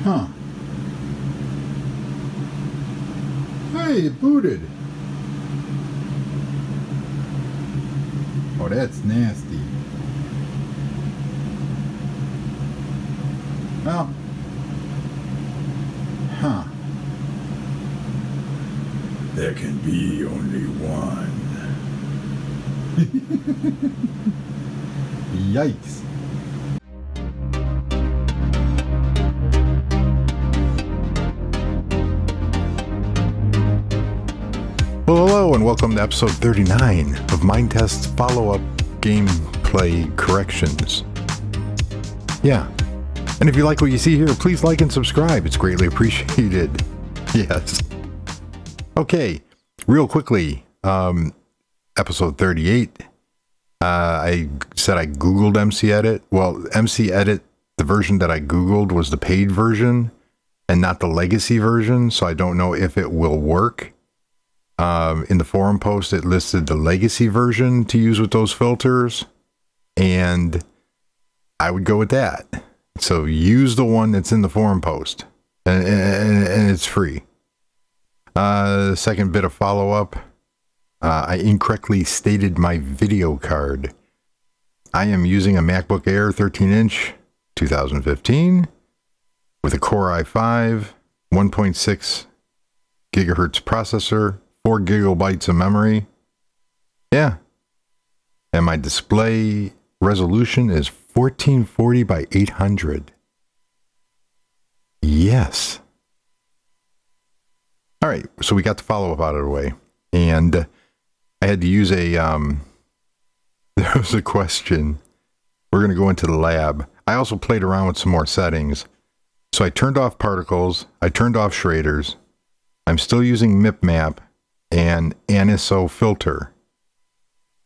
Huh. Hey, it booted. Oh, that's nasty. Well. Huh. There can be only one. Yikes. Well, hello and welcome to episode 39 of Minetest follow-up gameplay corrections. Yeah. And if you like what you see here, please like and subscribe. It's greatly appreciated. Yes. Okay. Real quickly, episode 38. I said I Googled MC Edit. Well, MC Edit, the version that I Googled was the paid version and not the legacy version, so I don't know if it will work. In the forum post, it listed the legacy version to use with those filters, and I would go with that. So use the one that's in the forum post, and it's free. Second bit of follow-up. I incorrectly stated my video card. I am using a MacBook Air 13-inch 2015 with a Core i5, 1.6 gigahertz processor, 4 gigabytes of memory. Yeah. And my display resolution is 1440 by 800. Yes. All right. So we got the follow-up out of the way. And I had to use a, there was a question. We're going to go into the lab. I also played around with some more settings. So I turned off particles. I turned off shaders. I'm still using MipMap and aniso filter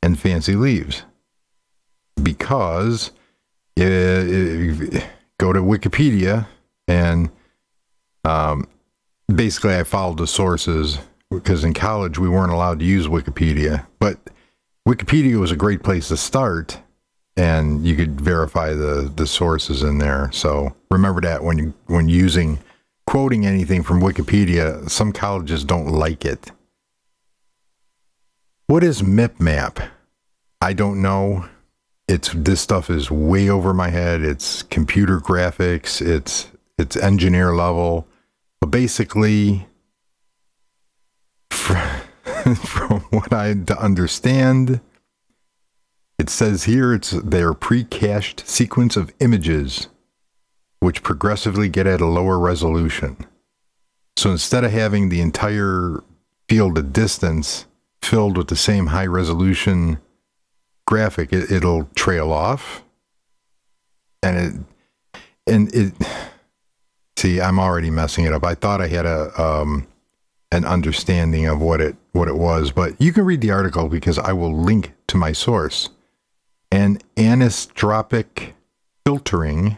and fancy leaves because go to Wikipedia and basically I followed the sources because in college we weren't allowed to use Wikipedia, but Wikipedia was a great place to start and you could verify the sources in there. So remember that when quoting anything from Wikipedia, some colleges don't like it. What is MipMap? I don't know. This stuff is way over my head. It's computer graphics. It's engineer level. But basically, from what I understand, it says here they're pre-cached sequence of images which progressively get at a lower resolution. So instead of having the entire field of distance filled with the same high resolution graphic, it'll trail off. And it see, I'm already messing it up. I thought I had an understanding of what it was, but you can read the article because I will link to my source. And anisotropic filtering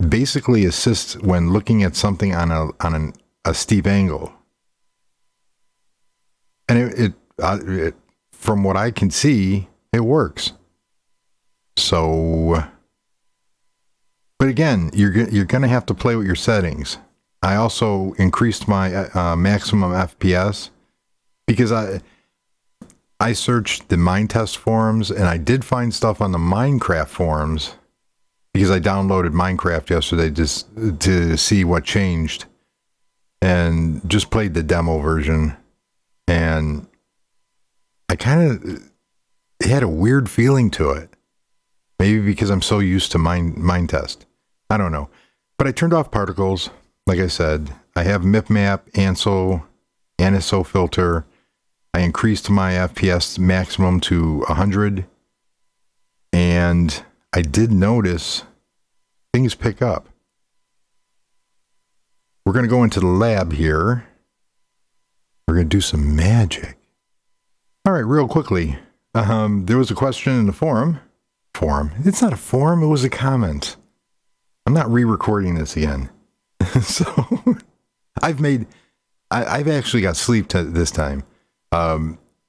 basically assists when looking at something on a steep angle. And it from what I can see, it works. So, but again, you're going to have to play with your settings. I also increased my maximum FPS because I searched the Minetest forums and I did find stuff on the Minecraft forums because I downloaded Minecraft yesterday just to see what changed and just played the demo version. And I it had a weird feeling to it. Maybe because I'm so used to Minetest. I don't know. But I turned off particles. Like I said, I have MipMap, aniso filter. I increased my FPS maximum to 100. And I did notice things pick up. We're going to go into the lab here. We're going to do some magic. All right, real quickly. There was a question in the forum. It's not a forum. It was a comment. I'm not re-recording this again. So I've actually got sleep this time.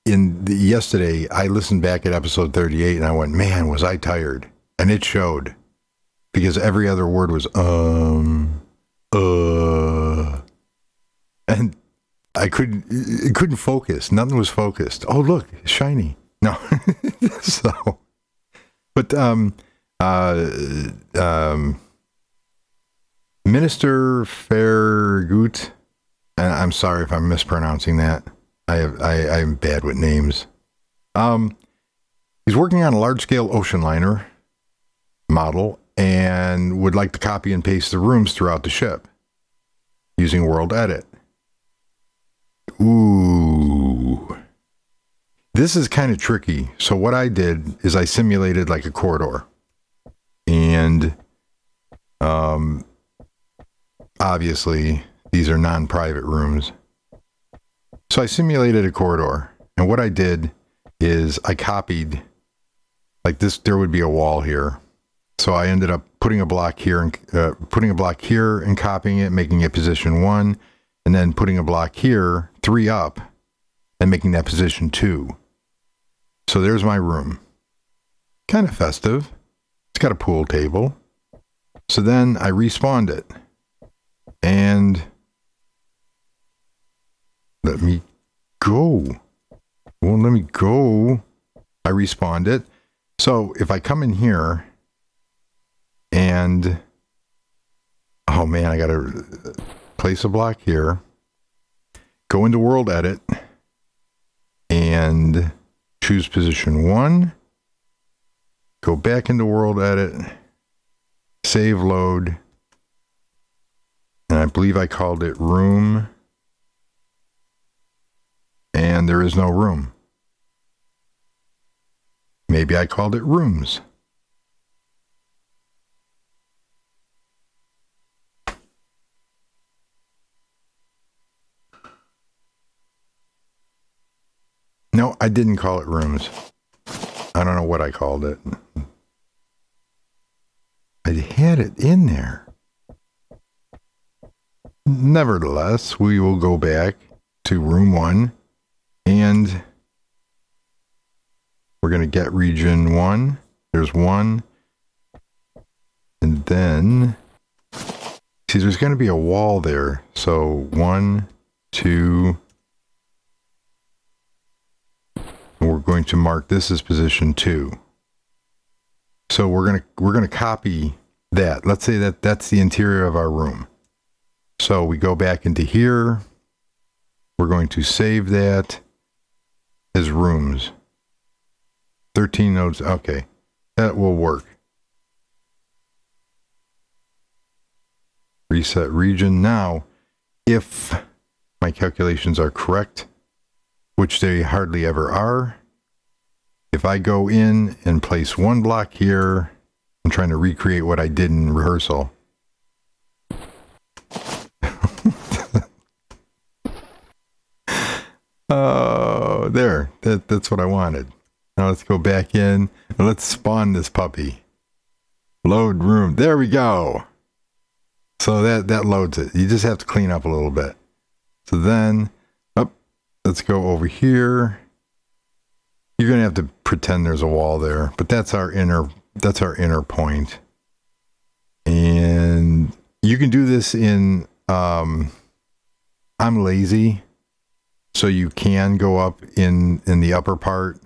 Yesterday, I listened back at episode 38 and I went, man, was I tired. And it showed. because every other word was and it couldn't focus. Nothing was focused. Oh, look, it's shiny. No. So, but Minister Fairgut, and I'm sorry if I'm mispronouncing that. I'm bad with names. He's working on a large-scale ocean liner model and would like to copy and paste the rooms throughout the ship using World Edit. Ooh. This is kind of tricky. So what I did is I simulated like a corridor. And obviously these are non-private rooms. So I simulated a corridor. And what I did is I copied, like this, there would be a wall here. So I ended up putting a block here and copying it, making it position 1, and then putting a block here, 3 up, and making that position 2. So there's my room. Kind of festive. It's got a pool table. So then I respawned it. And let me go. Well, let me go. I respawned it. So if I come in here and, oh man, I got to place a block here, go into World Edit and choose position 1, go back into World Edit, save load, and I believe I called it room, and there is no room. Maybe I called it rooms. No, I didn't call it rooms. I don't know what I called it. I had it in there. Nevertheless, we will go back to room 1 and we're going to get region 1. There's 1. And then, see, there's going to be a wall there. So 1, 2. And we're going to mark this as position 2. So we're going to copy that. Let's say that that's the interior of our room. So we go back into here. We're going to save that as rooms. 13 nodes. Okay, that will work. Reset region. Now, if my calculations are correct, which they hardly ever are, if I go in and place 1 block here, I'm trying to recreate what I did in rehearsal. Oh, there. That's what I wanted. Now let's go back in and let's spawn this puppy. Load room. There we go. So that loads it. You just have to clean up a little bit. So then, let's go over here. You're going to have to pretend there's a wall there, but that's our inner point. And you can do this in, I'm lazy. So you can go up in the upper part,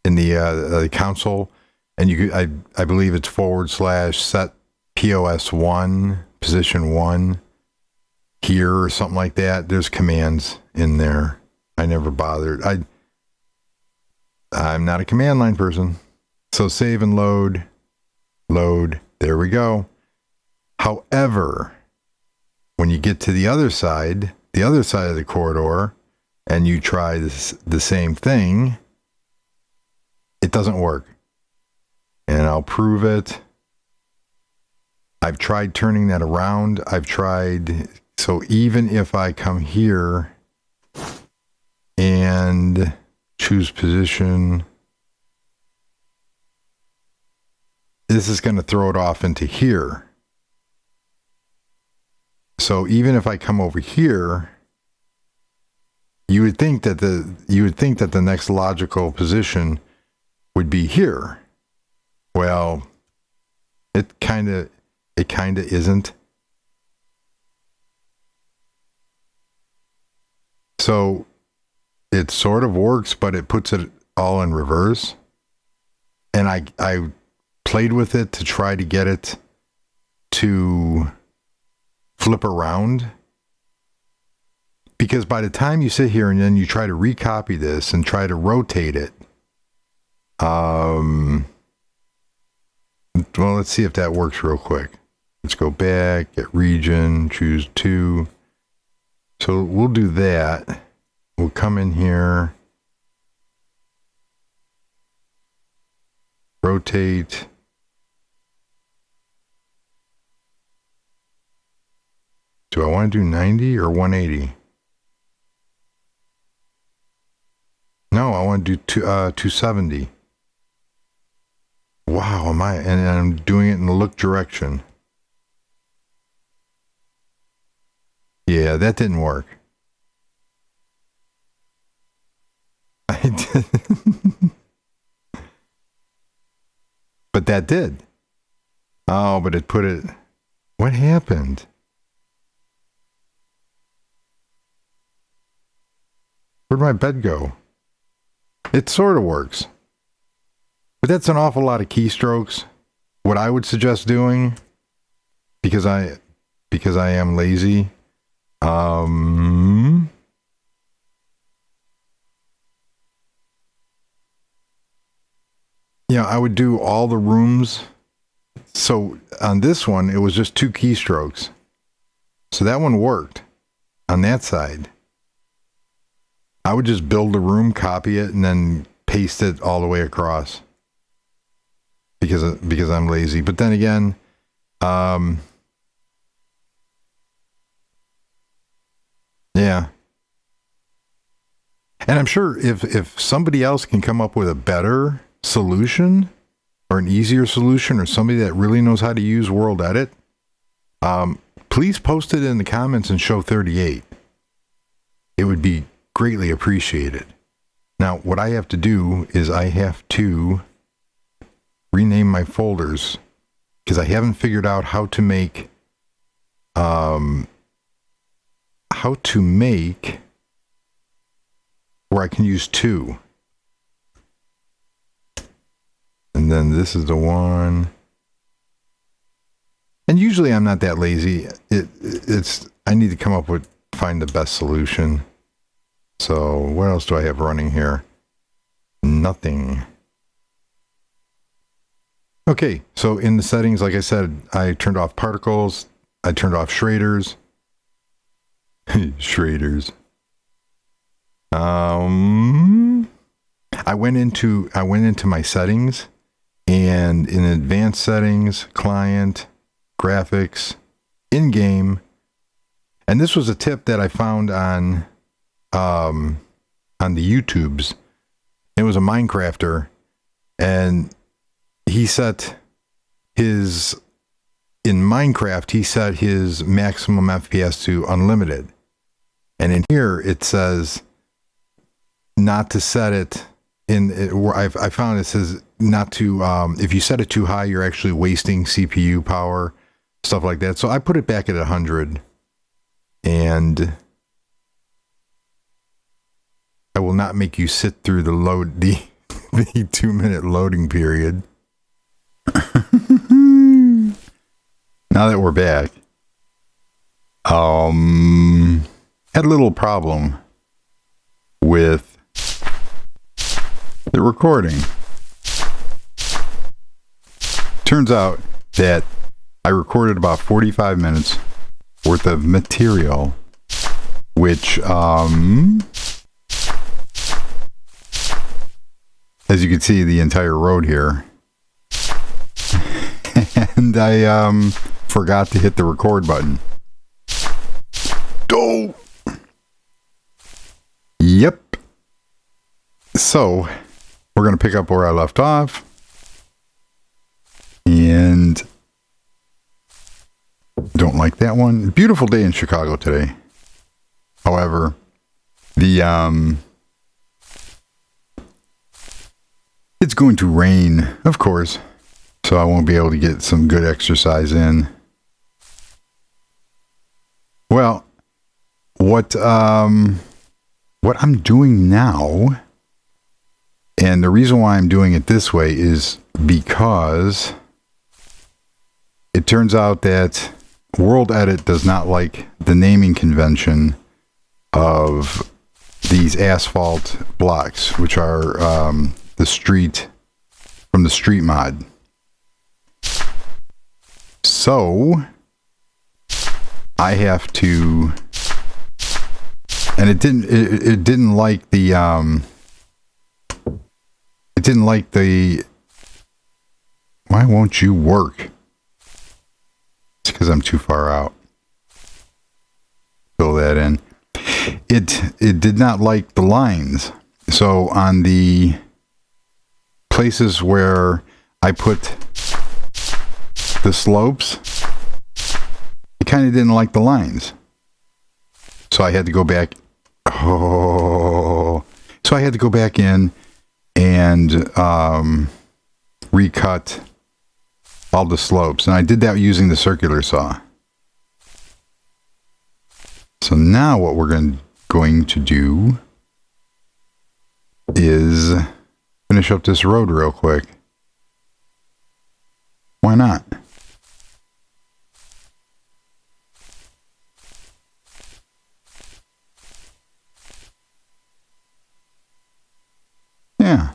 in the console, and you could, I believe it's / set POS 1, position 1 here or something like that. There's commands in there. I never bothered. I'm not a command line person. So save and load. There we go. However, when you get to the other side of the corridor, and you try the same thing, it doesn't work. And I'll prove it. I've tried turning that around. So even if I come here and choose position, this is going to throw it off into here. So even if I come over here, you would think that the next logical position would be here. Well, it kind of, it kind of isn't. So it sort of works, but it puts it all in reverse. And I played with it to try to get it to flip around. Because by the time you sit here and then you try to recopy this and try to rotate it, well, let's see if that works real quick. Let's go back, get region, choose 2. So we'll do that. We'll come in here, rotate. Do I want to do 90 or 180? No, I want to do 270. Wow, and I'm doing it in the look direction. Yeah, that didn't work. I did. But that did. Oh, but it put it... What happened? Where'd my bed go? It sort of works. But that's an awful lot of keystrokes. What I would suggest doing, because I am lazy, yeah, I would do all the rooms. So on this one, it was just 2 keystrokes. So that one worked on that side. I would just build a room, copy it, and then paste it all the way across. Because I'm lazy. But then again, yeah. And I'm sure if somebody else can come up with a better solution or an easier solution or somebody that really knows how to use World Edit, please post it in the comments and show 38. It would be greatly appreciated. Now, what I have to do is I have to rename my folders because I haven't figured out how to make where I can use 2. And then this is the one. And usually I'm not that lazy. I need to find the best solution. So what else do I have running here? Nothing. Okay, so in the settings, like I said, I turned off particles. I turned off shaders. Shaders. I went into my settings, and in advanced settings, client, graphics, in-game, and this was a tip that I found on the YouTubes. It was a Minecrafter, and he set his maximum FPS to unlimited. And in here it says not to set it I found it says not to, if you set it too high, you're actually wasting CPU power, stuff like that. So I put it back at 100, and I will not make you sit through the 2-minute loading period. Now that we're back, had a little problem with the recording. Turns out that I recorded about 45 minutes worth of material, which, as you can see, the entire road here. And I forgot to hit the record button. Oh! Yep. So, we're going to pick up where I left off. And don't like that one. Beautiful day in Chicago today. However, it's going to rain, of course. So I won't be able to get some good exercise in. what I'm doing now, and the reason why I'm doing it this way is because it turns out that World Edit does not like the naming convention of these asphalt blocks, which are the street from the street mod. So I have to, and it didn't like the why won't you work? It's because I'm too far out. Fill that in. It did not like the lines. So on the places where I put the slopes, it kind of didn't like the lines. So I had to go back. So I had to go back in and recut all the slopes. And I did that using the circular saw. So now what we're going to do is finish up this road real quick. Why not? Yeah.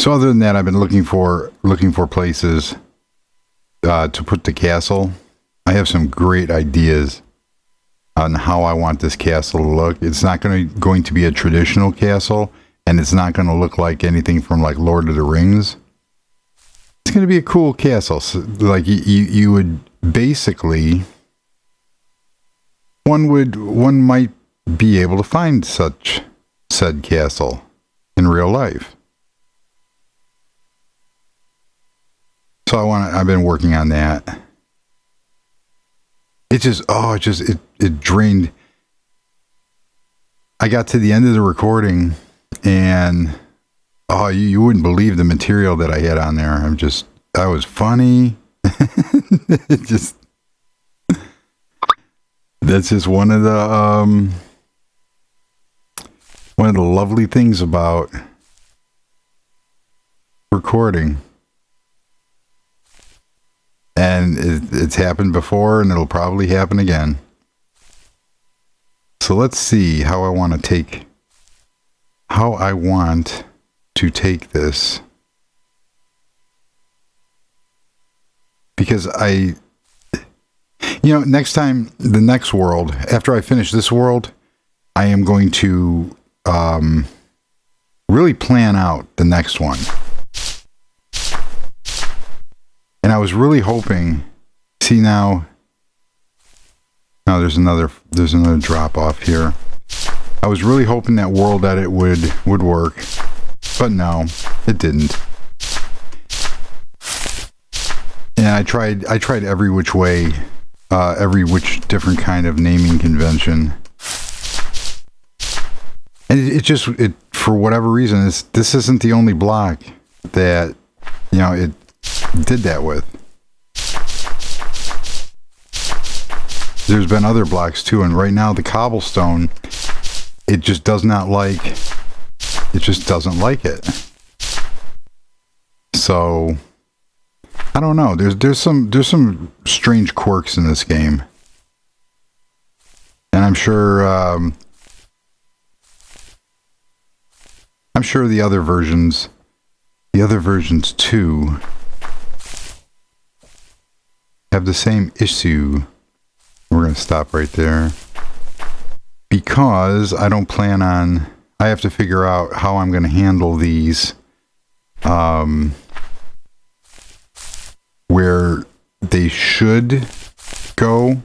So other than that, I've been looking for places to put the castle. I have some great ideas on how I want this castle to look. It's not going to be a traditional castle, and it's not going to look like anything from like Lord of the Rings. It's going to be a cool castle. So, like you would basically, one might be able to find such said castle in real life. So I've been working on that. It drained. I got to the end of the recording and you wouldn't believe the material that I had on there. I was funny. That's just one of the lovely things about recording. And it's happened before, and it'll probably happen again. So let's see how I want to take this. Because next time, the next world, after I finish this world, I am going to really plan out the next one. And I was really hoping, see now, no, there's another drop off here. I was really hoping that World Edit would work, but no, it didn't. And I tried every which way, every which different kind of naming convention. And it for whatever reason, this isn't the only block that, it did that with. There's been other blocks too, and right now the cobblestone, it just doesn't like it. So I don't know. There's some strange quirks in this game, and I'm sure the other versions too have the same issue. We're going to stop right there because I don't plan on. I have to figure out how I'm going to handle these where they should go.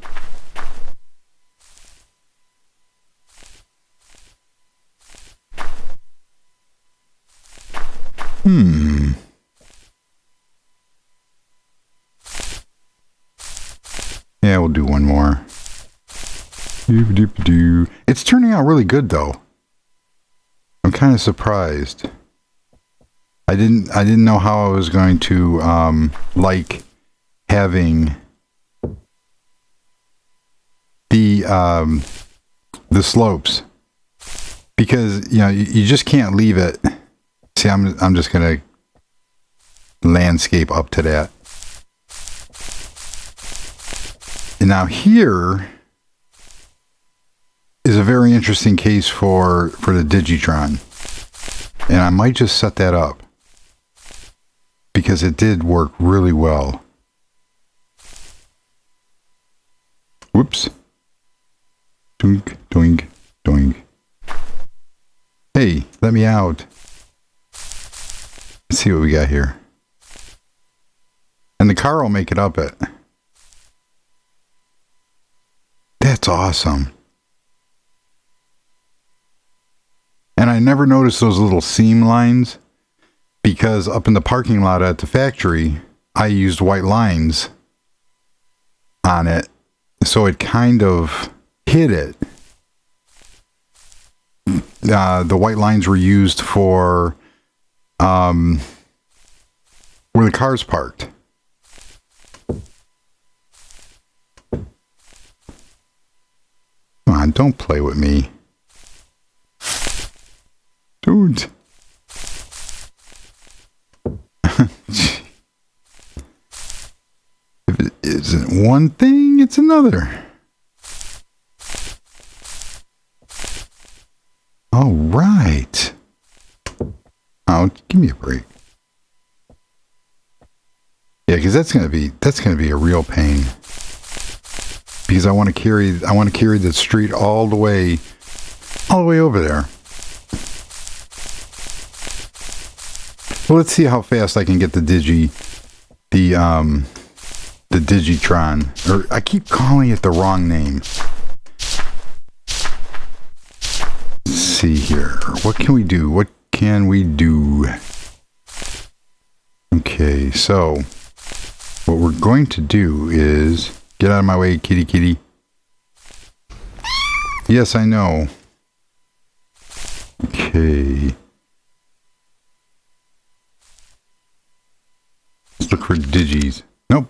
Yeah, we'll do one more. It's turning out really good though. I'm kind of surprised. I didn't know how I was going to, like having the slopes, because you just can't leave it. See, I'm just gonna landscape up to that. And now here is a very interesting case for the Digitron, and I might just set that up because it did work really well. Whoops. Doink, doink, doink. Hey, let me out. Let's see what we got here. And the car will make it up it. That's awesome. And I never noticed those little seam lines because up in the parking lot at the factory, I used white lines on it. So it kind of hid it. The white lines were used for where the car's parked. Come on, don't play with me. Dude. If it isn't one thing, it's another. All right. Oh, give me a break. Yeah, because that's gonna be a real pain. Because I want to carry the street all the way over there. Well, let's see how fast I can get the Digitron. Or I keep calling it the wrong name. Let's see here. What can we do? What can we do? Okay, so what we're going to do is get out of my way, kitty kitty. Yes, I know. Okay. Let's look for digis. Nope.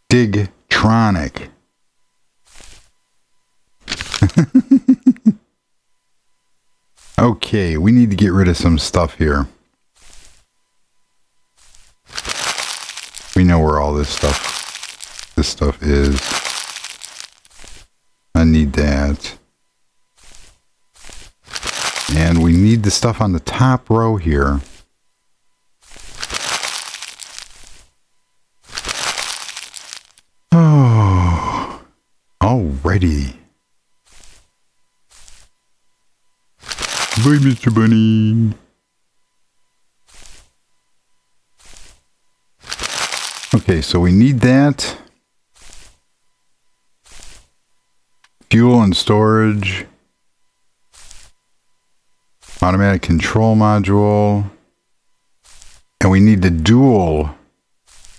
Digtronic. Okay, we need to get rid of some stuff here. We know where all this stuff is. I need that. And we need the stuff on the top row here. Oh, alrighty. Bye, Mr. Bunny. Okay, so we need that. Fuel and storage. Automatic control module. And we need the dual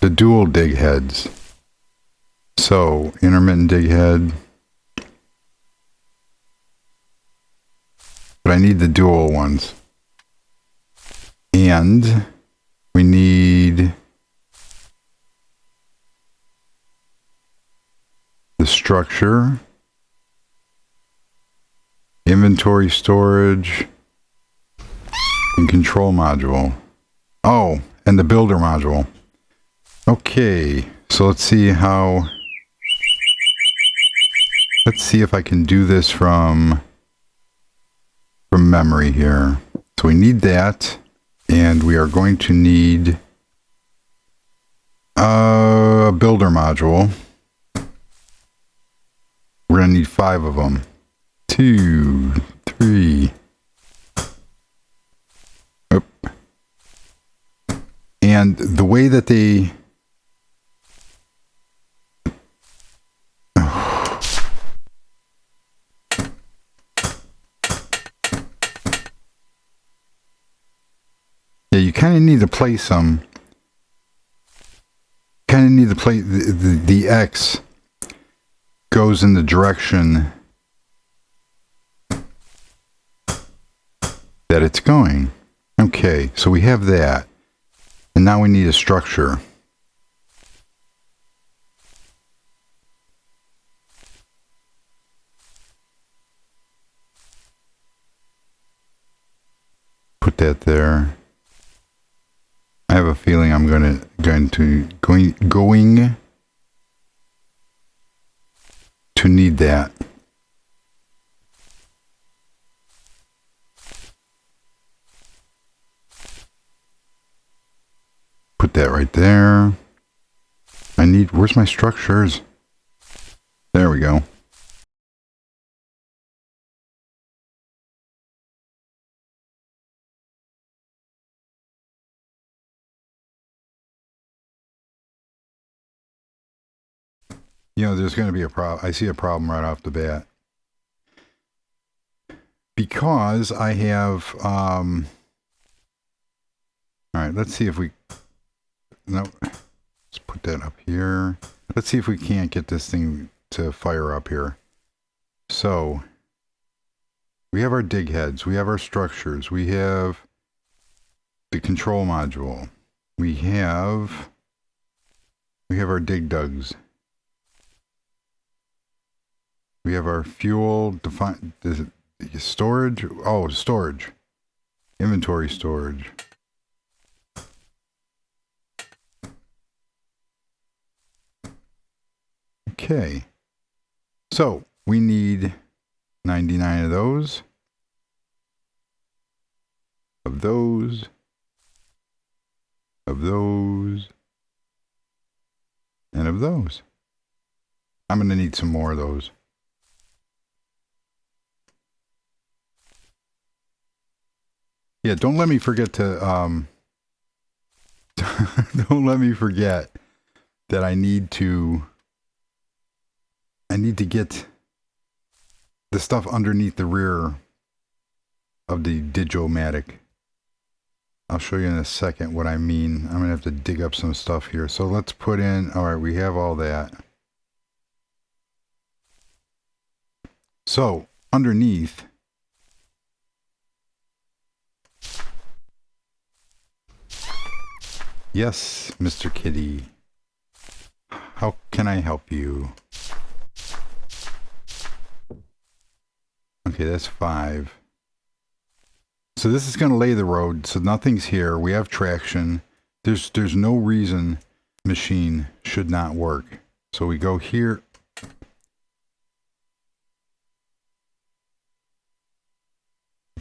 dig heads. So, intermittent dig head. But I need the dual ones. And we need the structure, inventory storage, and control module. Oh, and the builder module. Okay, so let's see if I can do this from memory here. So we need that, and we are going to need a builder module. We're going to need 5 of them. 2, 3. Oop. And the way that they... Yeah, you kind of need to place some... Kind of need to play the X goes in the direction that it's going. Okay, so we have that. And now we need a structure. I have a feeling I'm going to need that. Put that right there. Where's my structures? There we go. You know, there's going to be a problem. I see a problem right off the bat. Because I have, all right, let's see if we, no, let's put that up here. Let's see if we can't get this thing to fire up here. So, we have our dig heads, we have our structures, we have the control module, we have our dig dugs. We have our fuel define storage. Oh, storage. Inventory storage. Okay. So we need 99 of those. Of those. Of those. And of those. I'm going to need some more of those. Yeah, don't let me forget to, don't let me forget that I need to get the stuff underneath the rear of the Digitomatic. I'll show you in a second what I mean. I'm going to have to dig up some stuff here. So let's put in, all right, we have all that. So underneath, yes, Mr. Kitty. How can I help you? Okay, that's 5. So this is going to lay the road. So nothing's here. We have traction. There's no reason machine should not work. So we go here.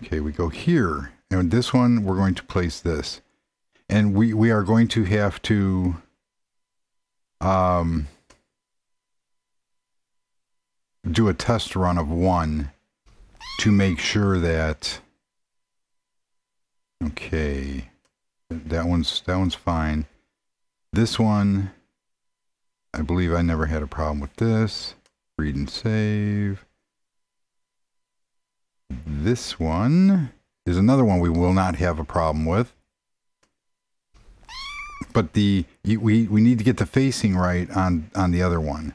Okay, we go here. And this one, we're going to place this. And we are going to have to do a test run of 1 to make sure that, okay, that one's fine. This one, I believe I never had a problem with this. Read and save. This one is another one we will not have a problem with. But we need to get the facing right on the other one.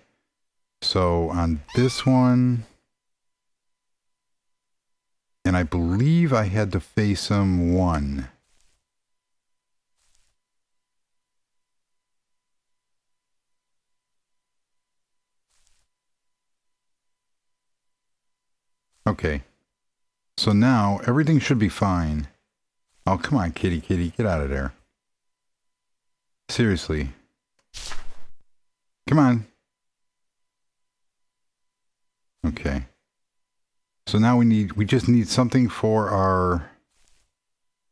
So on this one, and I believe I had to face them 1. Okay. So now everything should be fine. Oh, come on, kitty, get out of there. Seriously. Come on. Okay. So now we just need something for our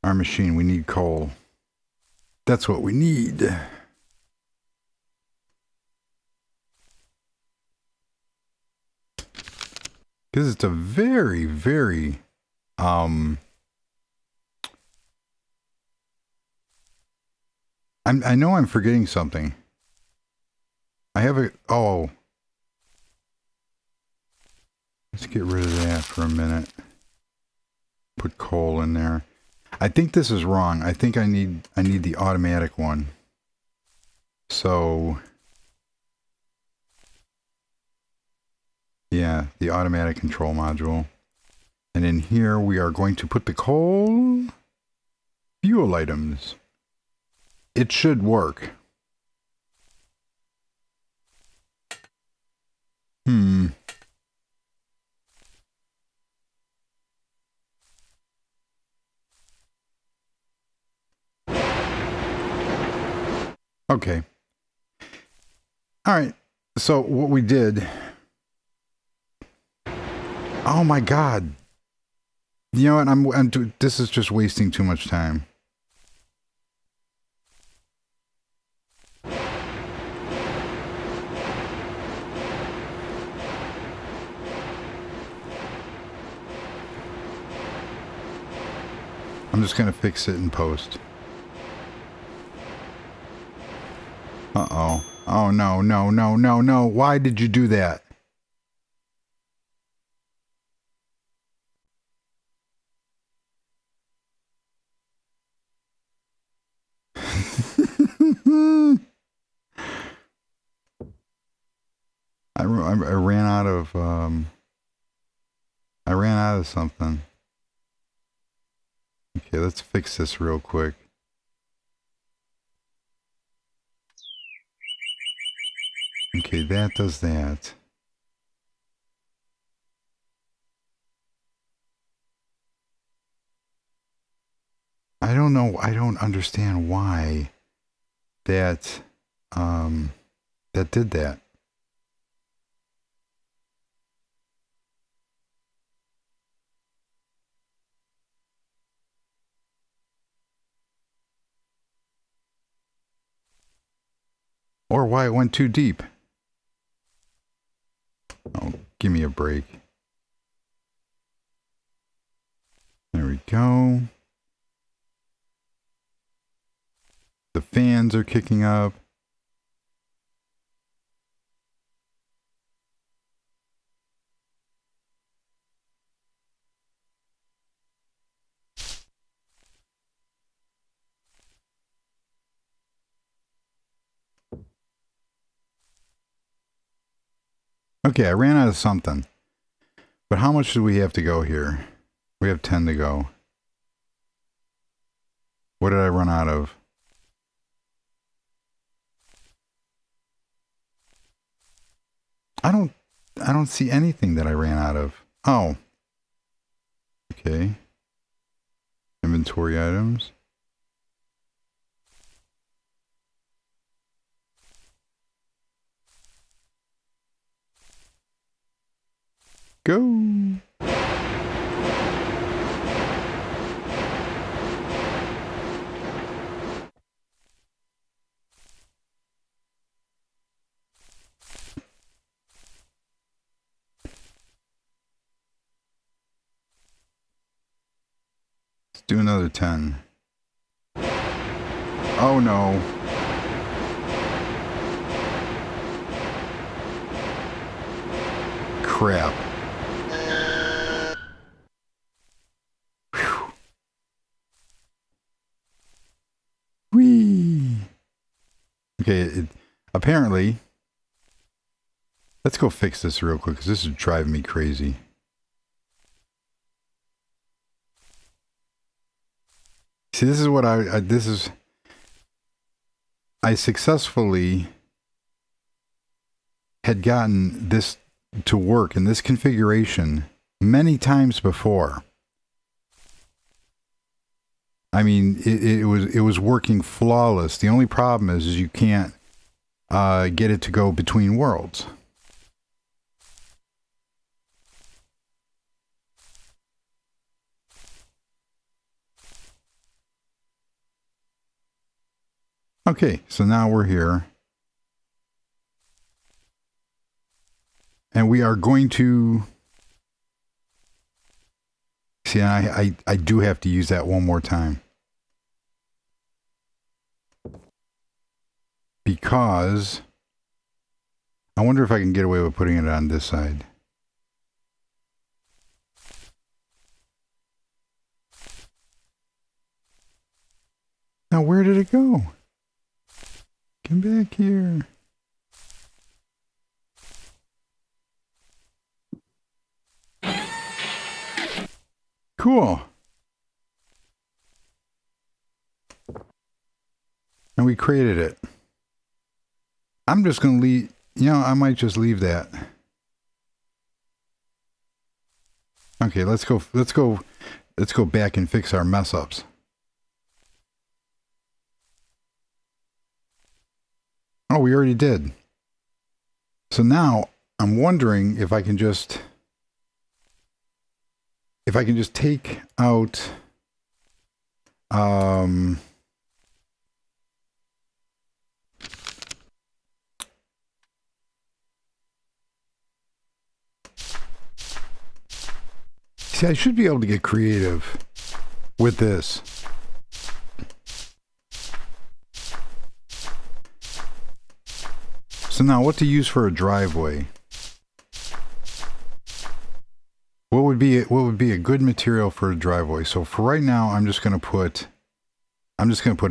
machine. We need coal. That's what we need. Because it's a very, very I know I'm forgetting something. I have a, oh. Let's get rid of that for a minute. Put coal in there. I think this is wrong. I think I need the automatic one. So yeah, the automatic control module. And in here we are going to put the coal fuel items. It should work. Okay. All right. So what we did. Oh my God. You know what? This is just wasting too much time. I'm just going to fix it in post. Uh-oh. Oh, no, no, no, no, no. Why did you do that? I ran out of, I ran out of something. Okay, let's fix this real quick. Okay, that does that. I don't know. I don't understand why that that did that. Or why it went too deep. Oh, give me a break. There we go. The fans are kicking up. Okay, I ran out of something. But how much do we have to go here? We have 10 to go. What did I run out of? I don't see anything that I ran out of. Oh. Okay. Inventory items. Go. Let's do another 10. Oh no. Crap. Whew. Whee. Okay, apparently, let's go fix this real quick because this is driving me crazy. See, this is what I successfully had gotten this to work in this configuration many times before. I mean, it was working flawless. The only problem is you can't get it to go between worlds. Okay, so now we're here. And we are going to... See, I do have to use that one more time. Because... I wonder if I can get away with putting it on this side. Now, where did it go? Come back here. Cool. And we created it. I'm just going to leave, you know, I might just leave that. Okay, let's go back and fix our mess ups. Oh, we already did. So now I'm wondering if I can just take out see, I should be able to get creative with this. So now what to use for a driveway? What would be a good material for a driveway? So for right now, I'm just going to put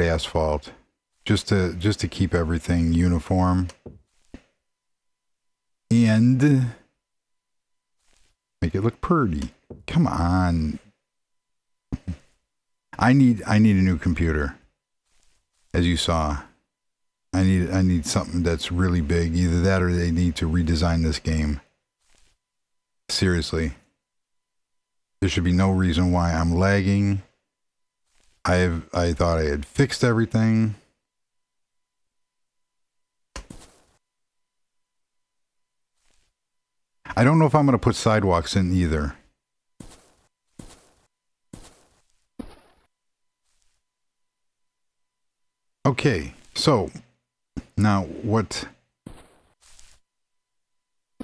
asphalt just to keep everything uniform and make it look pretty. Come on. I need a new computer. As you saw, I need something that's really big. Either that or they need to redesign this game. Seriously. There should be no reason why I'm lagging. I thought I had fixed everything. I don't know if I'm going to put sidewalks in either. Okay, so now what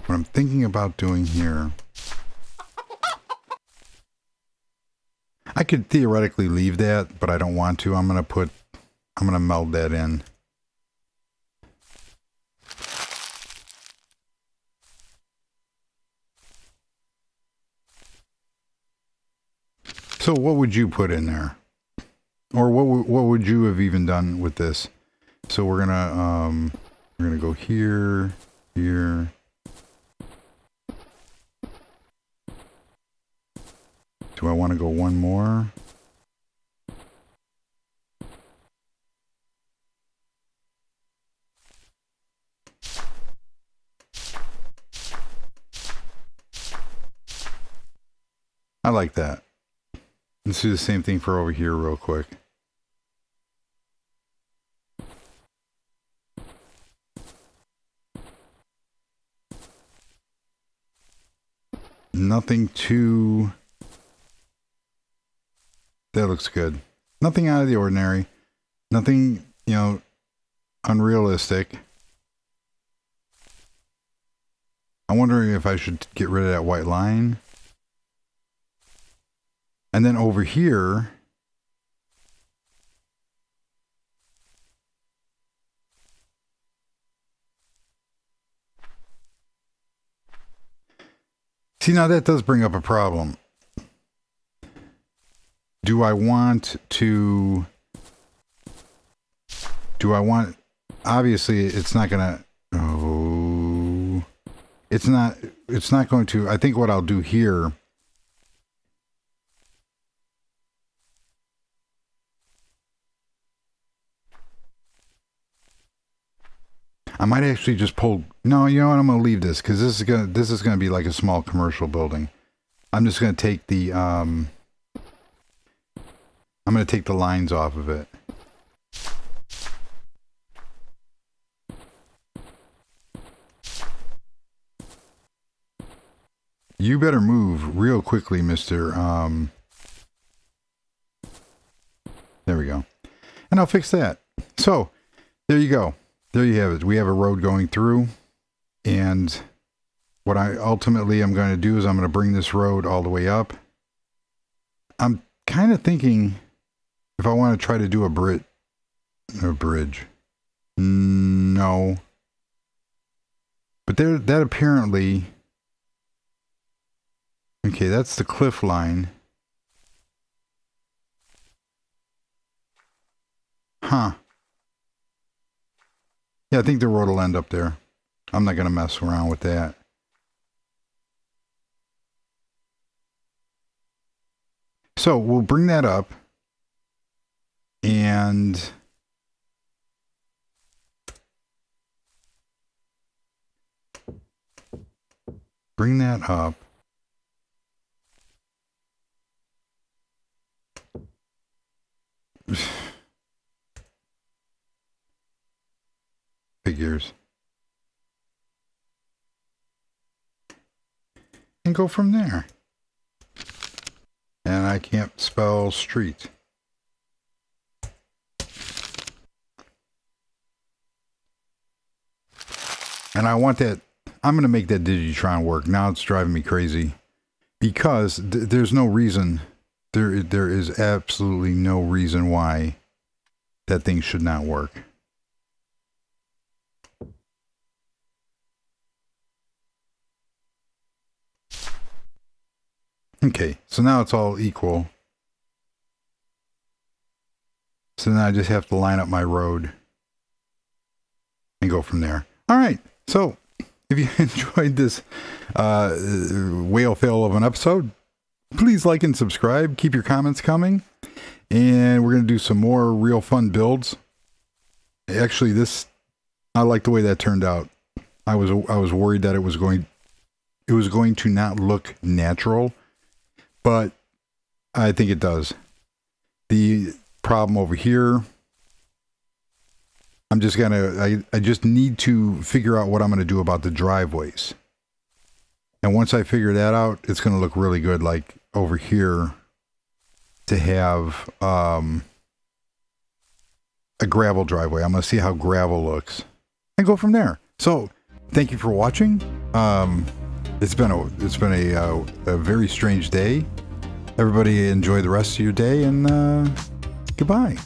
I'm thinking about doing here, I could theoretically leave that, but I don't want to. I'm going to meld that in. So what would you put in there? Or what would you have even done with this? So we're gonna go here, here. Do I want to go one more? I like that. Let's do the same thing for over here real quick. Nothing too... That looks good. Nothing out of the ordinary. Nothing, unrealistic. I'm wondering if I should get rid of that white line. And then over here... See, now that does bring up a problem. Do I want... Obviously, it's not gonna... Oh... It's not going to... I think what I'll do here... I might actually just pull... No, you know what? I'm going to leave this because this is gonna be like a small commercial building. I'm just going to take the... I'm going to take the lines off of it. You better move real quickly, Mr. There we go. And I'll fix that. So, there you go. There you have it. We have a road going through. And what I ultimately am going to do is I'm going to bring this road all the way up. I'm kind of thinking if I want to try to do a bridge. No. But that apparently... Okay, that's the cliff line. Huh. Yeah, I think the road will end up there. I'm not going to mess around with that. So we'll bring that up and bring that up. figures. And go from there. And I can't spell street. And I want that, I'm going to make that Digitron work. Now it's driving me crazy because there's no reason, there is absolutely no reason why that thing should not work. Okay, so now it's all equal. So now I just have to line up my road and go from there. All right, so if you enjoyed this whale fail of an episode, please like and subscribe. Keep your comments coming. And we're going to do some more real fun builds. Actually, I like the way that turned out. I was worried that it was going to not look natural, but I think it does. The problem over here, I just need to figure out what I'm going to do about the driveways. And once I figure that out, it's going to look really good, like over here, to have a gravel driveway. I'm going to see how gravel looks and go from there. So thank you for watching. It's been a very strange day. Everybody enjoy the rest of your day, and goodbye.